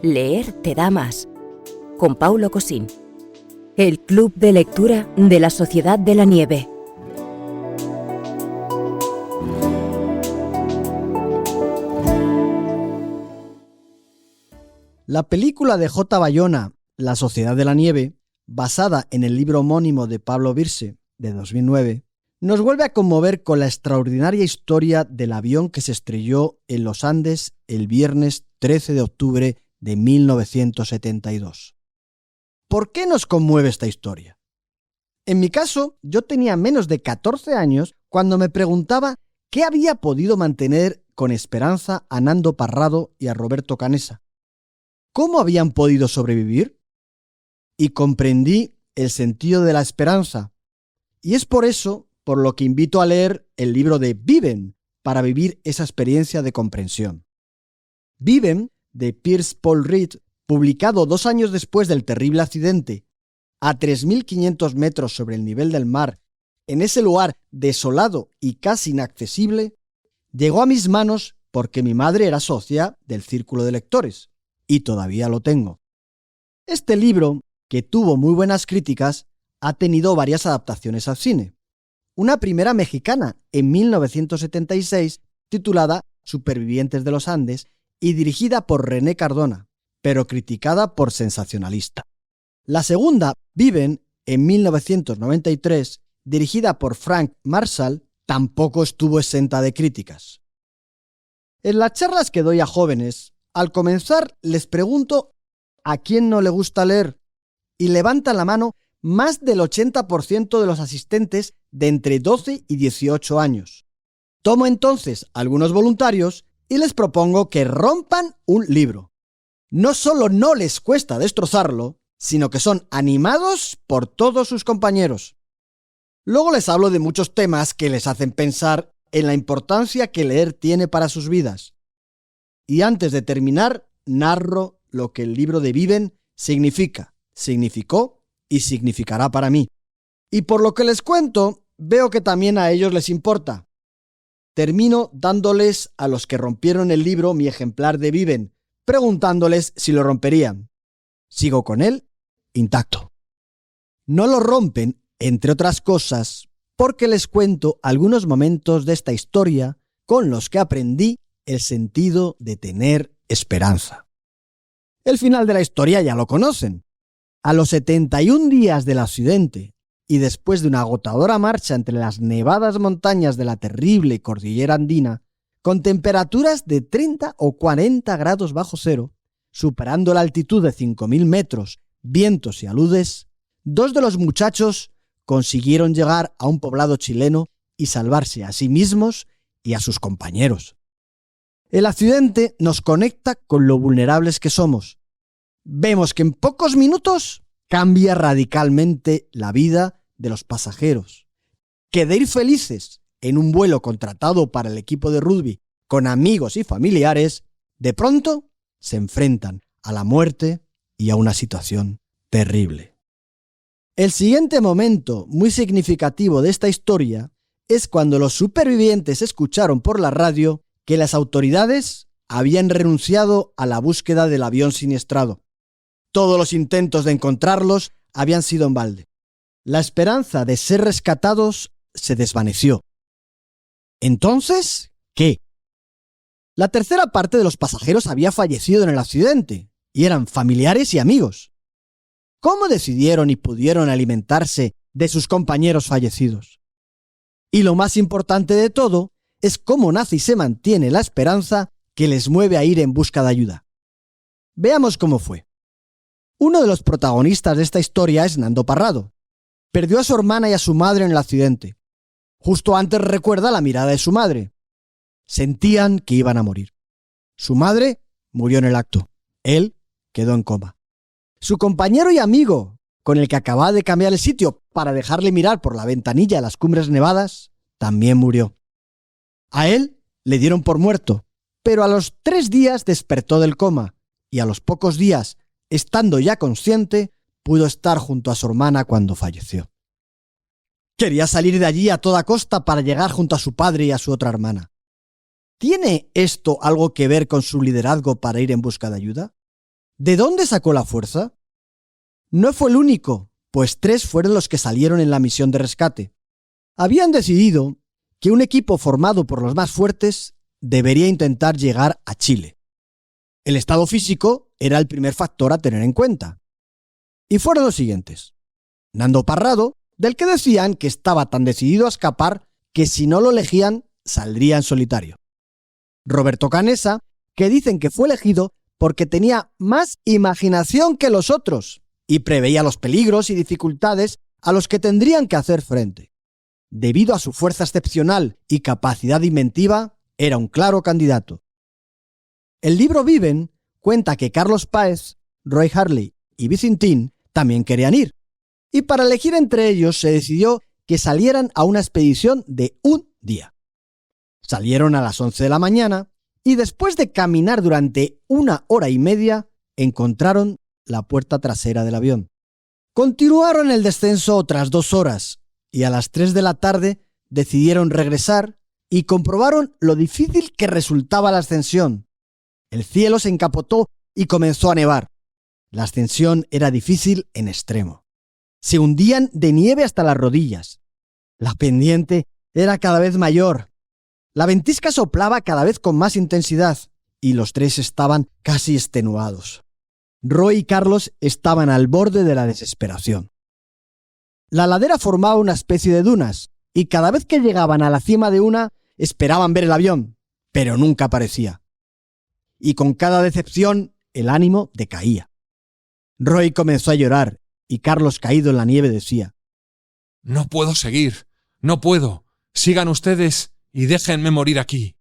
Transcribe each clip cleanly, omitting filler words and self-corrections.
Leer te da más. Con Paulo Cosín. El Club de Lectura de la Sociedad de la Nieve. La película de J. Bayona, La Sociedad de la Nieve, basada en el libro homónimo de Pablo Birse, de 2009, nos vuelve a conmover con la extraordinaria historia del avión que se estrelló en los Andes el viernes 13 de octubre de 1972. ¿Por qué nos conmueve esta historia? En mi caso, yo tenía menos de 14 años cuando me preguntaba qué había podido mantener con esperanza a Nando Parrado y a Roberto Canessa. ¿Cómo habían podido sobrevivir? Y comprendí el sentido de la esperanza. Y es por eso por lo que invito a leer el libro de Viven para vivir esa experiencia de comprensión. Viven, de Piers Paul Reed, publicado 2 años después del terrible accidente, a 3.500 metros sobre el nivel del mar, en ese lugar desolado y casi inaccesible, llegó a mis manos porque mi madre era socia del Círculo de Lectores, y todavía lo tengo. Este libro, que tuvo muy buenas críticas, ha tenido varias adaptaciones al cine. Una primera mexicana en 1976 titulada Supervivientes de los Andes y dirigida por René Cardona, pero criticada por sensacionalista. La segunda, Viven, en 1993, dirigida por Frank Marshall, tampoco estuvo exenta de críticas. En las charlas que doy a jóvenes, al comenzar les pregunto ¿a quién no le gusta leer? Y levantan la mano más del 80% de los asistentes de entre 12 y 18 años. Tomo entonces algunos voluntarios y les propongo que rompan un libro. No solo no les cuesta destrozarlo, sino que son animados por todos sus compañeros. Luego les hablo de muchos temas que les hacen pensar en la importancia que leer tiene para sus vidas. Y antes de terminar, narro lo que el libro de Viven significa, significó y significará para mí. Y por lo que les cuento, veo que también a ellos les importa. Termino dándoles a los que rompieron el libro mi ejemplar de Viven, preguntándoles si lo romperían. Sigo con él intacto. No lo rompen, entre otras cosas, porque les cuento algunos momentos de esta historia con los que aprendí el sentido de tener esperanza. El final de la historia ya lo conocen. A los 71 días del accidente y después de una agotadora marcha entre las nevadas montañas de la terrible cordillera andina, con temperaturas de 30 o 40 grados bajo cero, superando la altitud de 5.000 metros, vientos y aludes, 2 de los muchachos consiguieron llegar a un poblado chileno y salvarse a sí mismos y a sus compañeros. El accidente nos conecta con lo vulnerables que somos. Vemos que en pocos minutos cambia radicalmente la vida de los pasajeros. Que de ir felices en un vuelo contratado para el equipo de rugby con amigos y familiares, de pronto se enfrentan a la muerte y a una situación terrible. El siguiente momento muy significativo de esta historia es cuando los supervivientes escucharon por la radio que las autoridades habían renunciado a la búsqueda del avión siniestrado. Todos los intentos de encontrarlos habían sido en balde. La esperanza de ser rescatados se desvaneció. ¿Entonces qué? La tercera parte de los pasajeros había fallecido en el accidente y eran familiares y amigos. ¿Cómo decidieron y pudieron alimentarse de sus compañeros fallecidos? Y lo más importante de todo es cómo nace y se mantiene la esperanza que les mueve a ir en busca de ayuda. Veamos cómo fue. Uno de los protagonistas de esta historia es Nando Parrado. Perdió a su hermana y a su madre en el accidente. Justo antes recuerda la mirada de su madre. Sentían que iban a morir. Su madre murió en el acto. Él quedó en coma. Su compañero y amigo, con el que acababa de cambiar el sitio para dejarle mirar por la ventanilla a las cumbres nevadas, también murió. A él le dieron por muerto, pero a los 3 días despertó del coma y a los pocos días, estando ya consciente, pudo estar junto a su hermana cuando falleció. Quería salir de allí a toda costa para llegar junto a su padre y a su otra hermana. ¿Tiene esto algo que ver con su liderazgo para ir en busca de ayuda? ¿De dónde sacó la fuerza? No fue el único, pues 3 fueron los que salieron en la misión de rescate. Habían decidido que un equipo formado por los más fuertes debería intentar llegar a Chile. El estado físico era el primer factor a tener en cuenta. Y fueron los siguientes. Nando Parrado, del que decían que estaba tan decidido a escapar que si no lo elegían, saldría en solitario. Roberto Canessa, que dicen que fue elegido porque tenía más imaginación que los otros y preveía los peligros y dificultades a los que tendrían que hacer frente. Debido a su fuerza excepcional y capacidad inventiva, era un claro candidato. El libro Viven cuenta que Carlos Páez, Roy Harley y Vizintín también querían ir, y para elegir entre ellos se decidió que salieran a una expedición de un día. Salieron a las 11 de la mañana y después de caminar durante 1 hora y media, encontraron la puerta trasera del avión. Continuaron el descenso otras 2 horas y a las 3 de la tarde decidieron regresar y comprobaron lo difícil que resultaba la ascensión. El cielo se encapotó y comenzó a nevar. La ascensión era difícil en extremo. Se hundían de nieve hasta las rodillas. La pendiente era cada vez mayor. La ventisca soplaba cada vez con más intensidad y los 3 estaban casi extenuados. Roy y Carlos estaban al borde de la desesperación. La ladera formaba una especie de dunas y cada vez que llegaban a la cima de una, esperaban ver el avión, pero nunca aparecía. Y con cada decepción, el ánimo decaía. Roy comenzó a llorar y Carlos, caído en la nieve, decía: «No puedo seguir, no puedo. Sigan ustedes y déjenme morir aquí».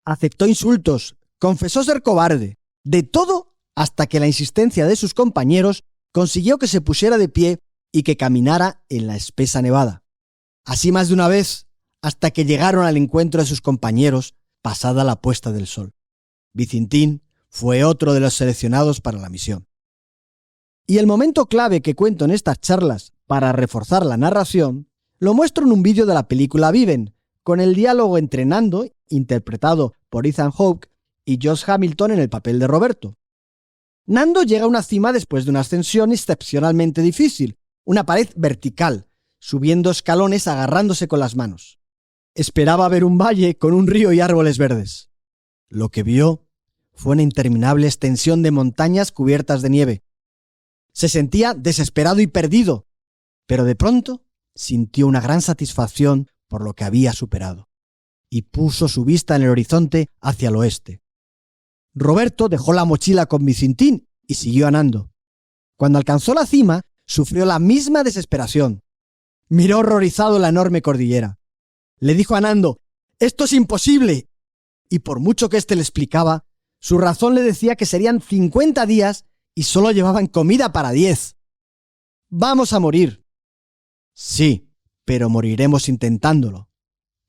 Aceptó insultos, confesó ser cobarde, de todo, hasta que la insistencia de sus compañeros consiguió que se pusiera de pie y que caminara en la espesa nevada. Así más de una vez, hasta que llegaron al encuentro de sus compañeros pasada la puesta del sol. Vizintín fue otro de los seleccionados para la misión. Y el momento clave que cuento en estas charlas para reforzar la narración lo muestro en un vídeo de la película Viven, con el diálogo entre Nando, interpretado por Ethan Hawke, y Josh Hamilton en el papel de Roberto. Nando llega a una cima después de una ascensión excepcionalmente difícil, una pared vertical, subiendo escalones agarrándose con las manos. Esperaba ver un valle con un río y árboles verdes. Lo que vio fue una interminable extensión de montañas cubiertas de nieve. Se sentía desesperado y perdido, pero de pronto sintió una gran satisfacción por lo que había superado, y puso su vista en el horizonte hacia el oeste. Roberto dejó la mochila con Vizintín y siguió a Nando. Cuando alcanzó la cima, sufrió la misma desesperación. Miró horrorizado la enorme cordillera. Le dijo a Nando: «¡Esto es imposible!» Y por mucho que éste le explicaba, su razón le decía que serían 50 días y solo llevaban comida para 10. «Vamos a morir». «Sí, pero moriremos intentándolo»,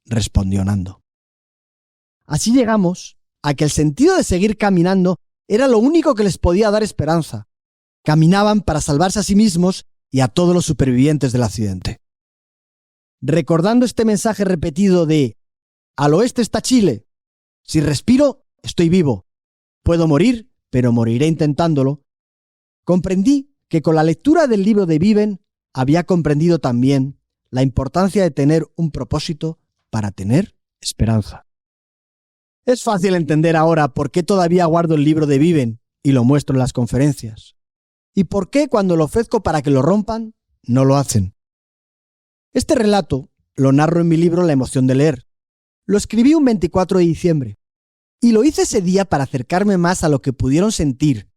respondió Nando. Así llegamos a que el sentido de seguir caminando era lo único que les podía dar esperanza. Caminaban para salvarse a sí mismos y a todos los supervivientes del accidente. Recordando este mensaje repetido de «Al oeste está Chile. Si respiro, estoy vivo. Puedo morir, pero moriré intentándolo», comprendí que con la lectura del libro de Viven había comprendido también la importancia de tener un propósito para tener esperanza. Es fácil entender ahora por qué todavía guardo el libro de Viven y lo muestro en las conferencias. Y por qué cuando lo ofrezco para que lo rompan, no lo hacen. Este relato lo narro en mi libro La emoción de leer. Lo escribí un 24 de diciembre. Y lo hice ese día para acercarme más a lo que pudieron sentir,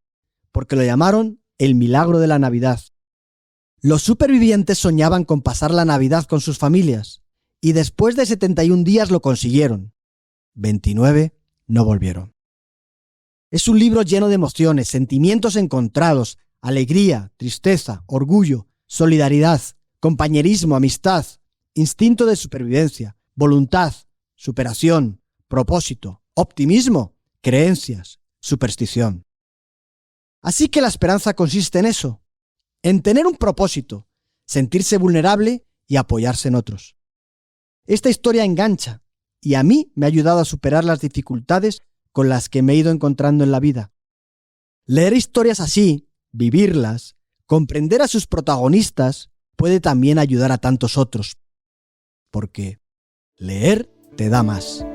porque lo llamaron el milagro de la Navidad. Los supervivientes soñaban con pasar la Navidad con sus familias, y después de 71 días lo consiguieron. 29 no volvieron. Es un libro lleno de emociones, sentimientos encontrados, alegría, tristeza, orgullo, solidaridad, compañerismo, amistad, instinto de supervivencia, voluntad, superación, propósito, optimismo, creencias, superstición. Así que la esperanza consiste en eso, en tener un propósito, sentirse vulnerable y apoyarse en otros. Esta historia engancha y a mí me ha ayudado a superar las dificultades con las que me he ido encontrando en la vida. Leer historias así, vivirlas, comprender a sus protagonistas, puede también ayudar a tantos otros. Porque leer te da más.